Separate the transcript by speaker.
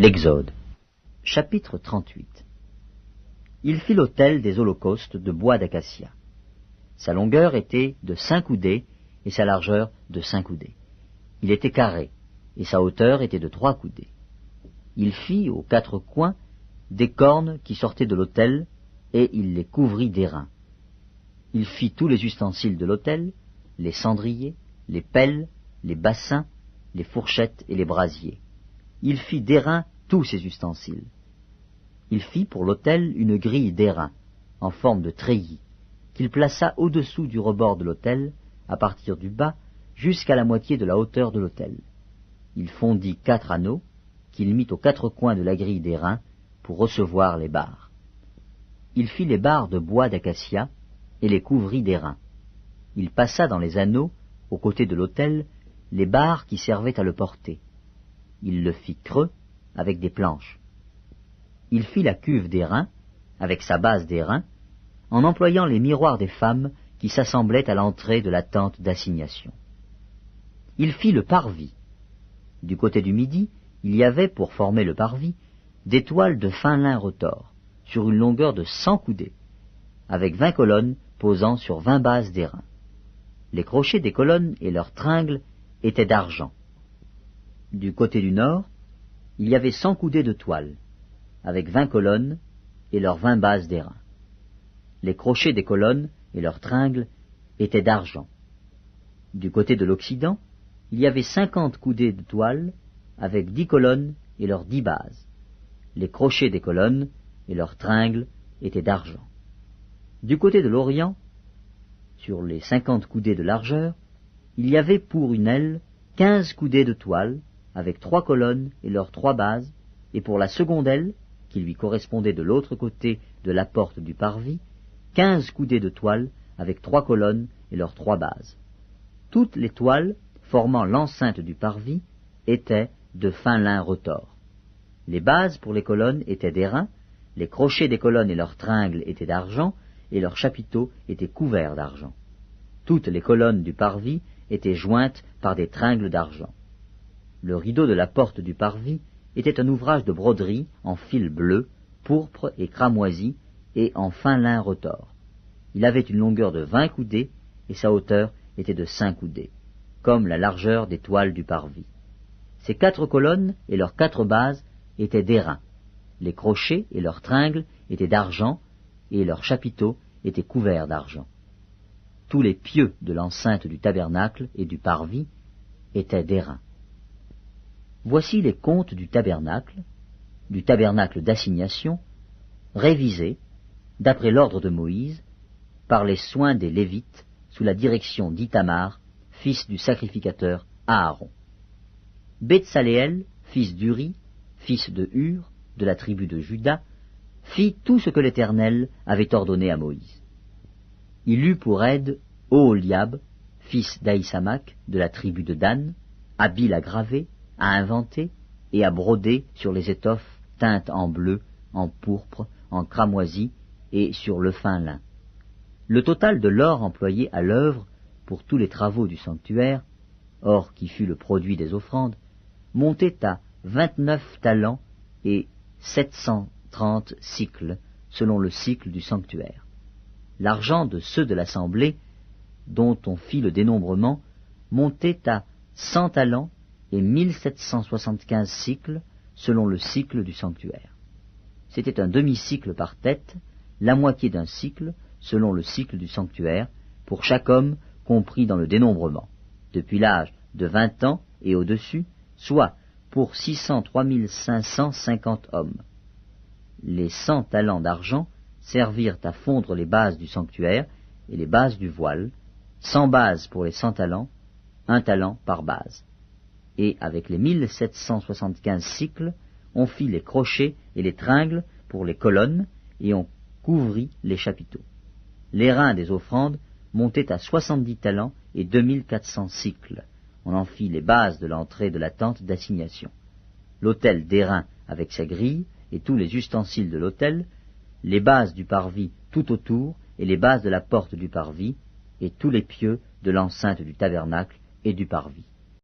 Speaker 1: L'Exode. Chapitre 38. Il fit l'autel des holocaustes de bois d'acacia. Sa longueur était de 5 coudées et sa largeur de 5 coudées. Il était carré et sa hauteur était de 3 coudées. Il fit aux 4 coins des cornes qui sortaient de l'autel et il les couvrit d'airain. Il fit tous les ustensiles de l'autel, les cendriers, les pelles, les bassins, les fourchettes et les brasiers. Il fit d'airain tous ses ustensiles. Il fit pour l'autel une grille d'airain, en forme de treillis, qu'il plaça au-dessous du rebord de l'autel, à partir du bas, jusqu'à la moitié de la hauteur de l'autel. Il fondit 4 anneaux, qu'il mit aux 4 coins de la grille d'airain, pour recevoir les barres. Il fit les barres de bois d'acacia, et les couvrit d'airain. Il passa dans les anneaux, aux côtés de l'autel, les barres qui servaient à le porter. Il le fit creux, avec des planches. Il fit la cuve d'airain, avec sa base d'airain, en employant les miroirs des femmes qui s'assemblaient à l'entrée de la tente d'assignation. Il fit le parvis. Du côté du midi, il y avait, pour former le parvis, des toiles de fin lin retors, sur une longueur de 100 coudées, avec 20 colonnes posant sur 20 bases d'airain. Les crochets des colonnes et leurs tringles étaient d'argent. Du côté du nord, il y avait 100 coudées de toile, avec 20 colonnes et leurs 20 bases d'airain. Les crochets des colonnes et leurs tringles étaient d'argent. Du côté de l'Occident, il y avait 50 coudées de toile, avec 10 colonnes et leurs 10 bases. Les crochets des colonnes et leurs tringles étaient d'argent. Du côté de l'Orient, sur les 50 coudées de largeur, il y avait pour une aile 15 coudées de toile, avec 3 colonnes et leurs 3 bases, et pour la seconde aile, qui lui correspondait de l'autre côté de la porte du parvis, 15 coudées de toile, avec 3 colonnes et leurs 3 bases. Toutes les toiles formant l'enceinte du parvis étaient de fin lin retors. Les bases pour les colonnes étaient d'airain, les crochets des colonnes et leurs tringles étaient d'argent, et leurs chapiteaux étaient couverts d'argent. Toutes les colonnes du parvis étaient jointes par des tringles d'argent. Le rideau de la porte du parvis était un ouvrage de broderie en fil bleu, pourpre et cramoisi, et en fin lin retors. Il avait une longueur de 20 coudées, et sa hauteur était de 5 coudées, comme la largeur des toiles du parvis. Ces 4 colonnes et leurs 4 bases étaient d'airain. Les crochets et leurs tringles étaient d'argent, et leurs chapiteaux étaient couverts d'argent. Tous les pieux de l'enceinte du tabernacle et du parvis étaient d'airain. Voici les comptes du tabernacle d'assignation, révisés, d'après l'ordre de Moïse, par les soins des Lévites, sous la direction d'Ithamar, fils du sacrificateur Aaron. Betsaléel, fils d'Uri, fils de Hur, de la tribu de Juda, fit tout ce que l'Éternel avait ordonné à Moïse. Il eut pour aide Oholiab, fils d'Ahisamach, de la tribu de Dan, habile à graver, à inventer et à broder sur les étoffes teintes en bleu, en pourpre, en cramoisi et sur le fin lin. Le total de l'or employé à l'œuvre pour tous les travaux du sanctuaire, or qui fut le produit des offrandes, montait à 29 talents et 730 cycles, selon le cycle du sanctuaire. L'argent de ceux de l'assemblée, dont on fit le dénombrement, montait à 100 talents et 1775 cycles, selon le cycle du sanctuaire. C'était un demi-cycle par tête, la moitié d'un cycle, selon le cycle du sanctuaire, pour chaque homme compris dans le dénombrement, depuis l'âge de 20 ans et au-dessus, soit pour 603 550 hommes. Les 100 talents d'argent servirent à fondre les bases du sanctuaire et les bases du voile, 100 bases pour les 100 talents, 1 talent par base. Et avec les 1775 cycles, on fit les crochets et les tringles pour les colonnes, et on couvrit les chapiteaux. Les reins des offrandes montaient à 70 talents et 2400 cycles. On en fit les bases de l'entrée de la tente d'assignation. L'autel d'airain avec sa grille et tous les ustensiles de l'autel, les bases du parvis tout autour et les bases de la porte du parvis, et tous les pieux de l'enceinte du tabernacle et du parvis.